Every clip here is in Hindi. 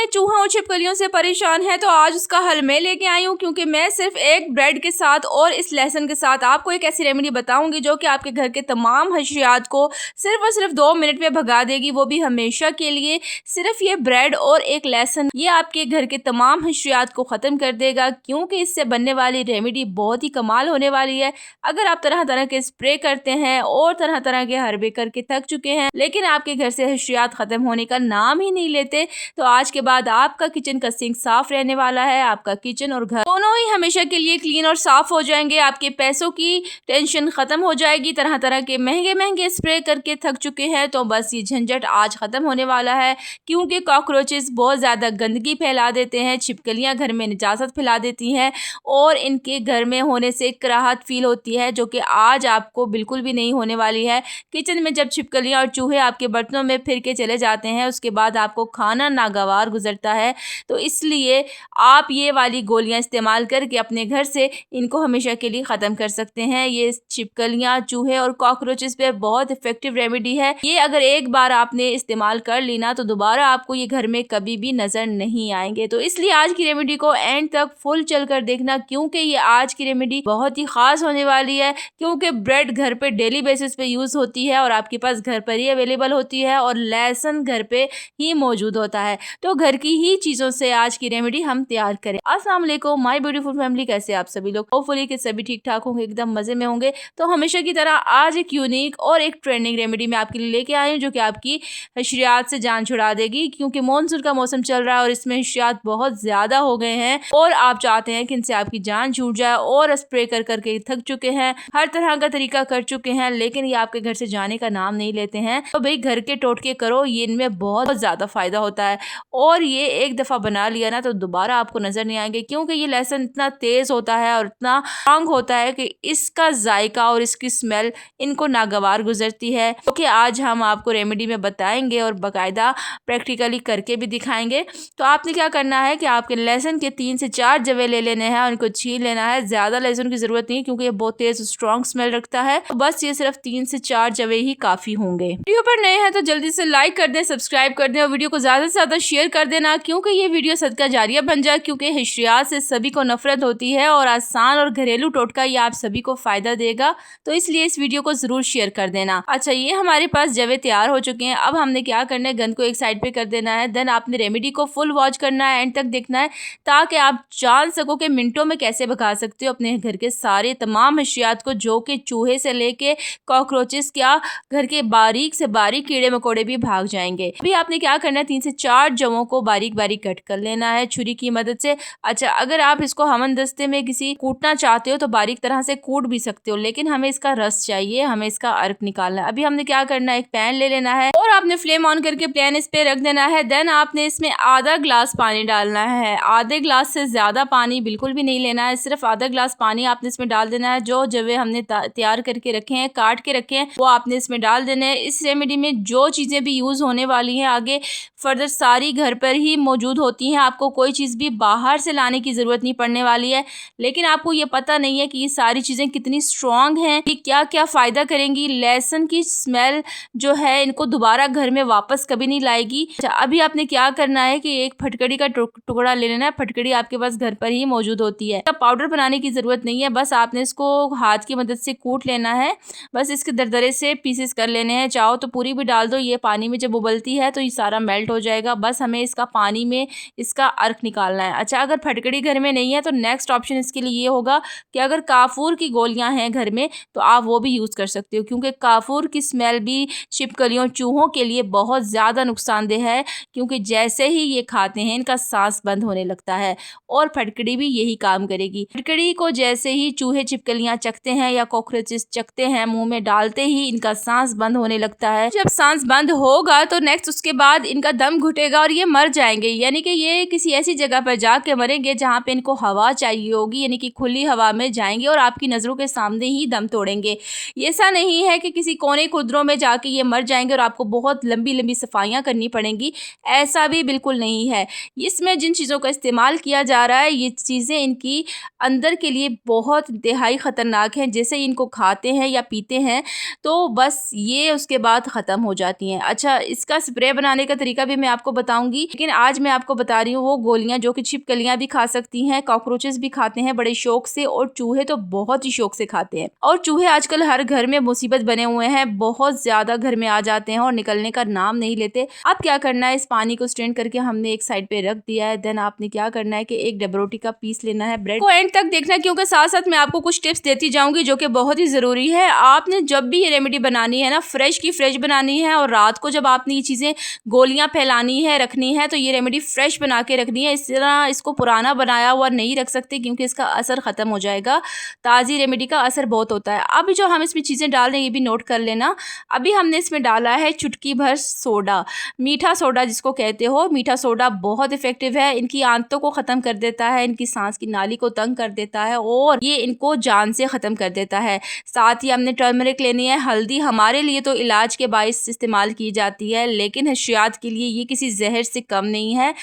चूहा और छिपकलियों से परेशान है तो आज उसका हल मैं लेके आई हूँ, क्योंकि मैं सिर्फ एक ब्रेड के साथ और इस लहसुन के साथ आपको एक ऐसी रेमेडी बताऊंगी जो कि आपके घर के तमाम हशियात को सिर्फ और सिर्फ 2 मिनट में भगा देगी, वो भी हमेशा के लिए। सिर्फ ये ब्रेड और एक लहसुन ये आपके घर के तमाम हशियात को ख़त्म कर देगा, क्योंकि इससे बनने वाली रेमेडी बहुत ही कमाल होने वाली है। अगर आप तरह तरह के स्प्रे करते हैं और तरह तरह के हरबे करके थक चुके हैं लेकिन आपके घर से हशियात ख़त्म होने का नाम ही नहीं लेते, तो आज के बाद आपका किचन का सिंक साफ रहने वाला है। आपका किचन और घर दोनों ही हमेशा के लिए क्लीन और साफ हो जाएंगे। आपके पैसों की टेंशन खत्म हो जाएगी। तरह तरह के महंगे महंगे स्प्रे करके थक चुके हैं तो बस ये झंझट आज खत्म होने वाला है, क्योंकि कॉकरोचेस बहुत ज़्यादा गंदगी फैला देते हैं, छिपकलियाँ घर में निजात फैला देती हैं और इनके घर में होने से कराहत फील होती है, जो कि आज आपको बिल्कुल भी नहीं होने वाली है। किचन में जब छिपकलियाँ और चूहे आपके बर्तनों में फिर के चले जाते हैं उसके बाद आपको खाना नागवार गुजरता है, तो इसलिए आप ये वाली गोलियां इस्तेमाल करके अपने घर से इनको हमेशा के लिए ख़त्म कर सकते हैं। ये छिपकलियां, चूहे और कॉकरोचेस पे बहुत इफेक्टिव रेमेडी है। ये अगर एक बार आपने इस्तेमाल कर ली ना तो दोबारा आपको ये घर में कभी भी नज़र नहीं आएंगे। तो इसलिए आज की रेमेडी को एंड तक फुल चल कर देखना, क्योंकि ये आज की रेमेडी बहुत ही ख़ास होने वाली है, क्योंकि ब्रेड घर पे डेली बेसिस पे यूज़ होती है और आपके पास घर पर ही अवेलेबल होती है और लहसुन घर पे ही मौजूद होता है। तो घर की ही चीज़ों से आज की रेमेडी हम तैयार करें। अस्सलाम वालेकुम माय ब्यूटीफुल फैमिली, कैसे आप सभी लोग? होपफुली कि सभी ठीक ठाक होंगे, एकदम मज़े में होंगे। तो हमेशा की तरह आज एक यूनिक और एक ट्रेंडिंग रेमेडी मैं आपके लिए लेके आई हूँ जो कि आपकी हशरियात से जान छुड़ा देगी, क्योंकि मानसून का मौसम चल रहा है और इसमें हशरियात बहुत ज़्यादा हो गए हैं और आप चाहते हैं कि इनसे आपकी जान छूट जाए और स्प्रे कर करके थक चुके हैं, हर तरह का तरीका कर चुके हैं लेकिन ये आपके घर से जाने का नाम नहीं लेते हैं। तो भाई घर के टोटके करो, ये इनमें बहुत ज़्यादा फ़ायदा होता है और ये एक दफ़ा बना लिया ना तो दोबारा आपको नज़र नहीं आएंगे, क्योंकि ये लहसुन इतना तेज़ होता है और इतना स्ट्रांग होता है कि इसका जायका और इसकी स्मेल इनको नागवार गुजरती है, क्योंकि आज हम आपको रेमेडी में बताएंगे और बाकायदा प्रैक्टिकली करके भी दिखाएंगे। तो आपने क्या करना है कि आपके लहसुन के 3 से 4 जवे ले लेने हैं और इनको छील लेना है। ज़्यादा लहसुन की ज़रूरत नहीं, क्योंकि ये बहुत तेज़ स्ट्रॉन्ग स्मेल रखता है, तो बस ये सिर्फ 3 से 4 जवे ही काफ़ी होंगे। वीडियो पर नए हैं तो जल्दी से लाइक कर दें, सब्सक्राइब कर दें और वीडियो को ज़्यादा से ज़्यादा शेयर कर देना, क्योंकि ये वीडियो सदका जारिया बन जाए, क्योंकि हशरियात से सभी को नफरत होती है और आसान और घरेलू टोटका ये आप सभी को फ़ायदा देगा, तो इसलिए इस वीडियो को ज़रूर शेयर कर देना। अच्छा, ये हमारे पास जवे तैयार हो चुके हैं। अब हमने क्या करना है, गन को एक साइड पे कर देना है। देन आपने रेमेडी को फुल वॉच करना है, एंड तक देखना है, ताकि आप जान सको कि मिनटों में कैसे भगा सकते हो अपने घर के सारे तमाम हशरियात को, जो कि चूहे से लेके कॉकरोचेस, क्या घर के बारीक से बारीक कीड़े मकोड़े भी भाग जाएंगे। अभी आपने क्या करना है, 3 से 4 जवों को बारीक बारीक कट कर लेना है छुरी की मदद से। अच्छा, अगर आप इसको हमन दस्ते में किसी कूटना चाहते हो तो बारीक तरह से कूट भी सकते हो, लेकिन हमें इसका रस चाहिए, हमें इसका अर्क निकालना है। अभी हमने क्या करना है, एक पैन ले लेना है और आपने फ्लेम ऑन करके पैन इस पे रख देना है। देन आपने इसमें आधा ग्लास पानी डालना है। आधे ग्लास से ज़्यादा पानी बिल्कुल भी नहीं लेना है, सिर्फ आधा ग्लास पानी आपने इसमें डाल देना है। जो जवे हमने तैयार करके रखे हैं, काट के रखे हैं, वो आपने इसमें डाल देना है। इस रेमेडी में जो चीज़ें भी यूज़ होने वाली हैं आगे फर्दर सारी घर पर ही मौजूद होती हैं, आपको कोई चीज़ भी बाहर से लाने की ज़रूरत नहीं पड़ने वाली है। लेकिन आपको ये पता नहीं है कि ये सारी चीज़ें कितनी स्ट्रॉन्ग हैं, कि क्या क्या फ़ायदा करेंगी। लहसुन की स्मेल जो है इनको दोबारा घर में वापस कभी नहीं लाएगी। अच्छा, अभी आपने क्या करना है कि एक फटकड़ी का टुकड़ा ले लेना है। फटकड़ी आपके पास घर पर ही मौजूद होती है, पाउडर बनाने की ज़रूरत नहीं है, बस आपने इसको हाथ की मदद से कूट लेना है। बस इसके दरदरे से पीसेस कर लेने हैं। चाहो तो पूरी भी डाल दो, ये पानी में जब उबलती है तो ये सारा मेल्ट हो जाएगा। बस हमें इसका पानी में इसका अर्क निकालना है। अच्छा, अगर फटकड़ी घर में नहीं है तो नेक्स्ट ऑप्शन इसके लिए ये होगा कि अगर काफूर की गोलियां हैं घर में तो आप वो भी यूज़ कर सकते हो, क्योंकि काफूर की स्मेल भी छिपकलियों चूहों के लिए बहुत ज़्यादा नुकसानदेह है, क्योंकि जैसे ही ये खाते हैं इनका सांस बंद होने लगता है और फटकड़ी भी यही काम करेगी। फटकड़ी को जैसे ही चूहे छिपकलियां चखते हैं या कॉकरोचेस चखते हैं, मुंह में डालते ही इनका सांस बंद होने लगता है। जब सांस बंद होगा तो नेक्स्ट उसके बाद इनका दम घुटेगा और ये मर जाएंगे, यानी कि ये किसी ऐसी जगह पर जाके मरेंगे जहाँ पे इनको हवा चाहिए होगी, यानी कि खुली हवा में जाएंगे और आपकी नज़रों के सामने ही दम तोड़ेंगे। ऐसा नहीं है कि किसी कोने कुदरों में जाके ये मर जाएंगे और आपको बहुत लंबी लंबी सफाइयाँ करनी पड़ेंगी, ऐसा भी बिल्कुल नहीं है। इसमें जिन चीज़ों का इस्तेमाल किया जा रहा है ये चीज़ें इनकी अंदर के लिए बहुत इंतहाई ख़तरनाक हैं। जैसे इनको खाते हैं या पीते हैं तो बस ये उसके बाद ख़त्म हो जाती हैं। अच्छा, इसका स्प्रे बनाने का तरीका भी मैं आपको बताऊंगी। लेकिन आज मैं आपको बता रही हूँ वो गोलियाँ जो कि छिपकलियाँ भी खा सकती हैं, कॉकरोचेस भी खाते हैं बड़े शौक से, और चूहे तो बहुत ही शौक से खाते हैं। और चूहे आजकल हर घर में मुसीबत बने हुए हैं, बहुत ज़्यादा घर में आ जाते हैं और निकलने का नाम नहीं लेते। अब क्या करना है, इस पानी को स्ट्रेन करके हमने एक साइड पे रख दिया है। देन आपने क्या करना है कि एक डबरोटी का पीस लेना है। ब्रेड को एंड तक देखना क्योंकि साथ साथ मैं आपको कुछ टिप्स देती जाऊंगी जो कि बहुत ही ज़रूरी है। आपने जब भी ये रेमेडी बनानी है ना, फ्रेश की फ्रेश बनानी है, और रात को जब आपने ये चीज़ें गोलियां फैलानी है, रखनी है, तो ये रेमेडी फ्रेश बना के रखनी है। इस तरह इसको पुराना बनाया हुआ नहीं रख सकते क्योंकि इसका असर ख़त्म हो जाएगा। ताज़ी रेमेडी का असर बहुत होता है। अब जो हम इसमें चीज़ें डाल रहे हैं ये भी नोट कर लेना। अभी हमने इसमें डाला है चुटकी भर सोडा, मीठा सोडा जिसको कहते हो। मीठा सोडा बहुत इफेक्टिव है, इनकी आंतों को ख़त्म कर देता है, इनकी सांस की नाली को तंग कर देता है और ये इनको जान से ख़त्म कर देता है। साथ ही हमने टर्मरिक लेनी है। हल्दी हमारे लिए तो इलाज के बाइस इस्तेमाल की जाती है, लेकिन हर्षियात के लिए ये किसी जहर से कम नहीं है।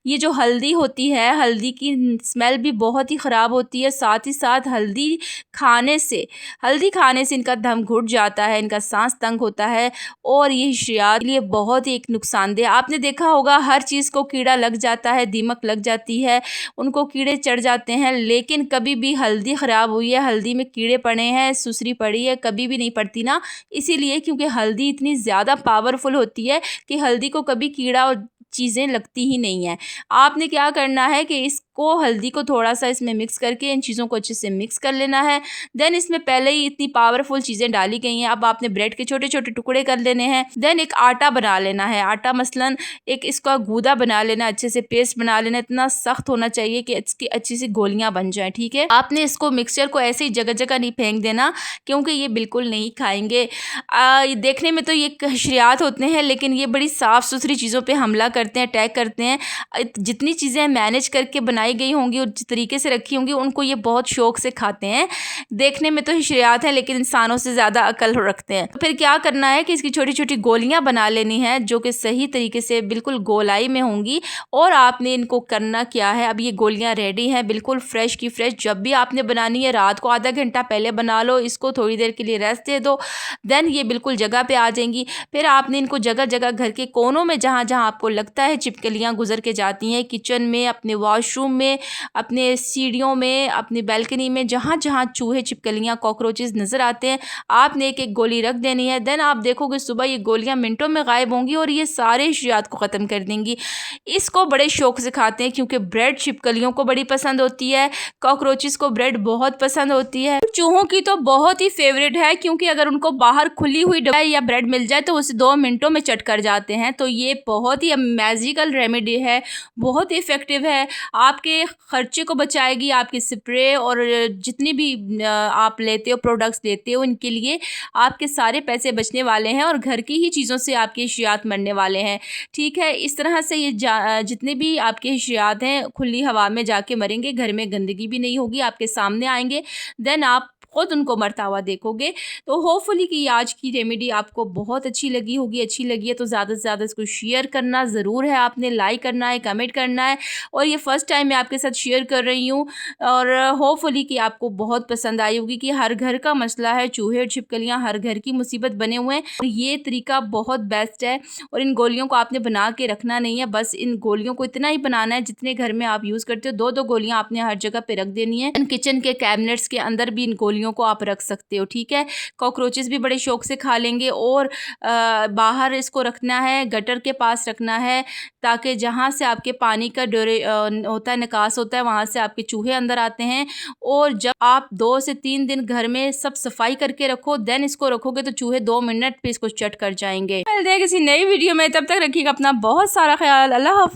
ये जो हल्दी होती है, हल्दी की स्मेल भी बहुत ही ख़राब होती है। साथ ही साथ हल्दी खाने से इनका दम घुट जाता है, इनका सांस तंग होता है और ये हर्षियात के लिए बहुत ही एक नुकसानदेह। आपने देखा होगा हर चीज़ को कीड़ा लग जाता है, दीमक लग जाती है, उनको कीड़े चढ़ जाते हैं, लेकिन कभी भी हल्दी ख़राब हुई है, हल्दी में कीड़े पड़े हैं, सुसरी पड़ी है, कभी भी नहीं पड़ती ना। इसीलिए क्योंकि हल्दी इतनी ज़्यादा पावरफुल होती है कि हल्दी को कभी कीड़ा और चीज़ें लगती ही नहीं है। आपने क्या करना है कि इसको हल्दी को थोड़ा सा इसमें मिक्स करके इन चीज़ों को अच्छे से मिक्स कर लेना है। देन इसमें पहले ही इतनी पावरफुल चीज़ें डाली गई हैं, अब आपने ब्रेड के छोटे छोटे टुकड़े कर लेने हैं। देन एक आटा बना लेना है, आटा मसलन एक इसका गूदा बना लेना, अच्छे से पेस्ट बना लेना। इतना सख्त होना चाहिए कि इसकी अच्छी सी गोलियाँ बन जाएँ, ठीक है। आपने इसको मिक्सचर को ऐसे ही जगह जगह नहीं फेंक देना क्योंकि ये बिल्कुल नहीं खाएंगे। देखने में तो ये हशरियात होते हैं लेकिन ये बड़ी साफ़ सुथरी चीज़ों पे हमला करते हैं, अटैक करते हैं। जितनी चीज़ें मैनेज करके बनाई गई होंगी और जिस तरीके से रखी होंगी उनको ये बहुत शौक से खाते हैं। देखने में तो हशरियात हैं लेकिन इंसानों से ज़्यादा अकल रखते हैं। फिर क्या करना है कि इसकी छोटी छोटी गोलियाँ बना लेनी है जो कि सही तरीके से बिल्कुल गोलाई में होंगी। और आपने इनको करना क्या है, अब ये गोलियाँ रेडी हैं बिल्कुल फ्रेश की फ्रेश। जब भी आपने बनानी है रात को आधा घंटा पहले बना लो, इसको थोड़ी देर के लिए रेस्ट दे दो, देन ये बिल्कुल जगह पे आ जाएंगी। फिर आपने इनको जगह जगह घर के कोनों में जहाँ जहाँ आपको लगता है छिपकलियाँ गुजर के जाती हैं, किचन में, अपने वॉशरूम में, अपने सीढ़ियों में, अपनी बैल्कनी में, जहाँ जहाँ चूहे छिपकलियाँ कॉकरोचेस नज़र आते हैं, आपने एक एक गोली रख देनी है। देन आप देखोगे सुबह ये गोलियाँ मिनटों में गायब होंगी और ये सारे हशरियात को ख़त्म कर देंगी। इसको बड़े शौक से खाते हैं क्योंकि ब्रेड छिपकलियों को बड़ी पसंद होती है, कॉकरोचेस को ब्रेड बहुत पसंद होती है। चूहों की तो बहुत ही फेवरेट है क्योंकि अगर उनको बाहर खुली हुई दवाई या ब्रेड मिल जाए तो उसे 2 मिनटों में चट कर जाते हैं। तो ये बहुत ही मैजिकल रेमेडी है, बहुत ही इफ़ेक्टिव है, आपके ख़र्चे को बचाएगी। आपकी स्प्रे और जितनी भी आप लेते हो प्रोडक्ट्स लेते हो इनके लिए आपके सारे पैसे बचने वाले हैं और घर की ही चीज़ों से आपके हशरियात मरने वाले हैं, ठीक है। इस तरह से ये जितने भी आपके हशरियात हैं खुली हवा में जाके मरेंगे, घर में गंदगी भी नहीं होगी, आपके सामने आएंगे, देन आप खुद उनको मरता हुआ देखोगे। तो होपफुली कि आज की रेमेडी आपको बहुत अच्छी लगी होगी। अच्छी लगी है तो ज़्यादा से ज़्यादा इसको शेयर करना ज़रूर है, आपने लाइक करना है, कमेंट करना है। और ये फ़र्स्ट टाइम मैं आपके साथ शेयर कर रही हूँ और होपफुली कि आपको बहुत पसंद आई होगी कि हर घर का मसला है, चूहे और छिपकलियाँ हर घर की मुसीबत बने हुए हैं और ये तरीका बहुत बेस्ट है। और इन गोलियों को आपने बना के रखना नहीं है, बस इन गोलियों को इतना ही बनाना है जितने घर में आप यूज़ करते हो। 2-2 गोलियाँ आपने हर जगह पे रख देनी है। किचन के कैबिनेट्स के अंदर भी इन गोलियों को आप रख सकते हो, ठीक है। कॉकरोचेस भी बड़े शौक से खा लेंगे। और बाहर इसको रखना है, गटर के पास रखना है ताकि जहाँ से आपके पानी का होता है, निकास होता है, वहाँ से आपके चूहे अंदर आते हैं। और जब आप 2 से 3 दिन घर में सब सफाई करके रखो, देन इसको रखोगे तो चूहे 2 मिनट पे इसको चट कर जाएंगे। मिलते हैं किसी नई वीडियो में, तब तक रखिएगा अपना बहुत सारा ख्याल। अल्लाह हाफ़िज़।